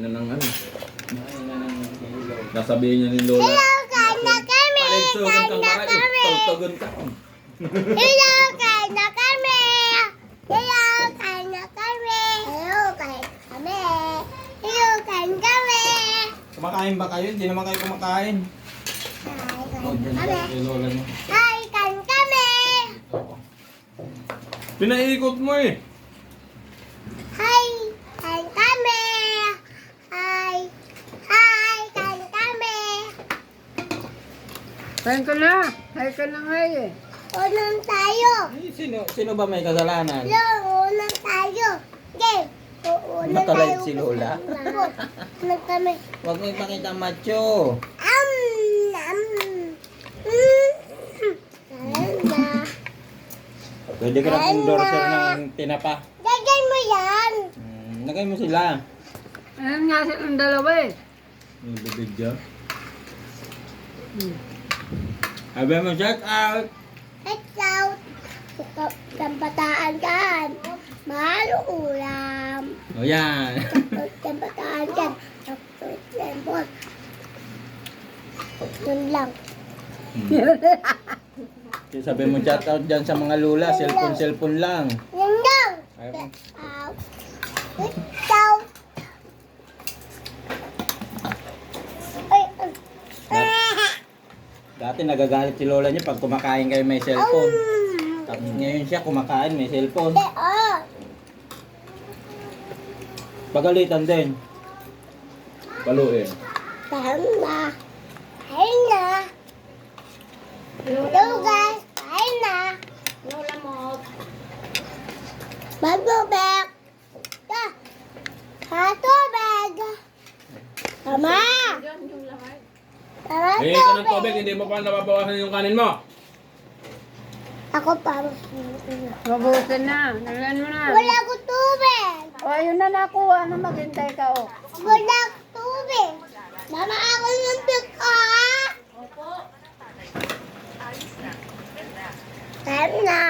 na ng ano. Nasabihin niya ni Lola. Hello, kain na kami! Paligsugan kang Kain na maray. kami! Tagtagan ka. Hello, kain na kami! Hello, kain na kami! Hello, kain kami! Hello, kain kami! Kumakain ba kayo? Hindi naman kayo kumakain. Hi, kain kami! Kay Lola niyo. Hi, kain kami! Pinaikot mo eh. Hi, kain kami! Hi! Hi, kain kami! Kain ka na. Kain ka na ngayon eh. Unang tayo! Ay, sino ba may kasalanan? Unang tayo! Game! Unang Nakalive tayo. si Lola. Unang kami. Huwag mo ipakita ang macho. Ganda. Pwede ka na endorser ng tinapa. Lagyan mo yan. Lagay mo sila. Ayan nga silang dalawa eh. Yung bibig dyan. Sabi mo, shout out. Let's out. Kampataan kan. Mahal ulam. O yan. Kampataan kan. Lembot. Yun lang. Sabi mo, shout out dyan sa mga lula. Cellphone lang. Yun lang. Ayaw mo. Out. Let's out. Ay, Dati nagagalit si Lola niya pag kumakain kayo may cellphone. Tapos ngayon siya kumakain may cellphone. Pagalitan din. Paluin. Tama. Kain na. Hello guys. Kain na. Lola mo. Magtubig. Katubig. Tama. Tama Hingi ka ng tubig, hindi mo pa nababawasan yung kanin mo. Ako pa. Mabutin na. Naglan mo na. Wala ko tubig. O, ayun na nakuha. Ano maghintay ka o. Wala ko tubig. Mama, ako yung pick Kain na.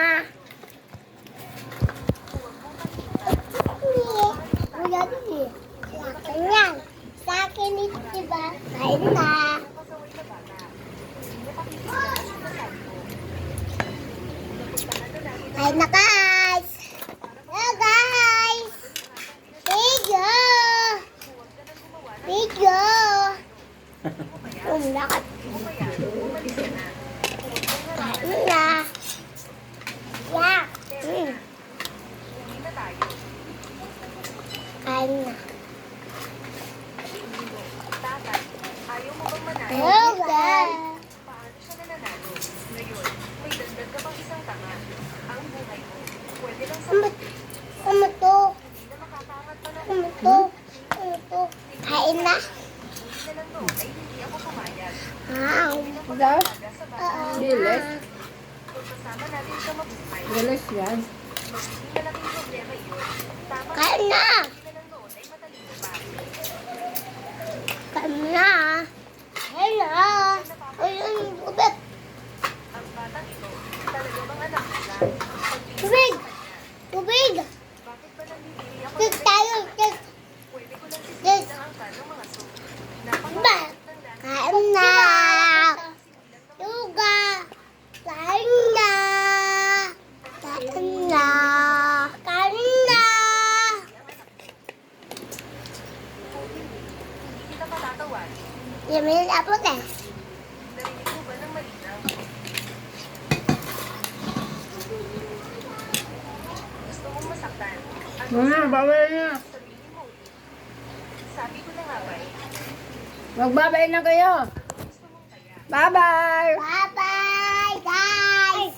Kuya, di. Sa akin yan. Sa akin ito, diba? Kain na. Kain na, guys. Hello, guys. Video. Video. Lakat. Kain na. Yeah. Kain na. Hello, guys. Ano to? Ano to? Ano to? Kain na. Ikaw? Oo. Dilis? Dilis yan. Kain na. Kain na. Kain na. Ayun, tubig. Tubig. Tubig. Tubig tayo. Tubig. Tubig. Ba? Kain na. Tuga. Kain na. Kain na. Kain na. Yamin apa deh? Bawal na. Magbabay na kayo. Bye-bye. Bye bye guys.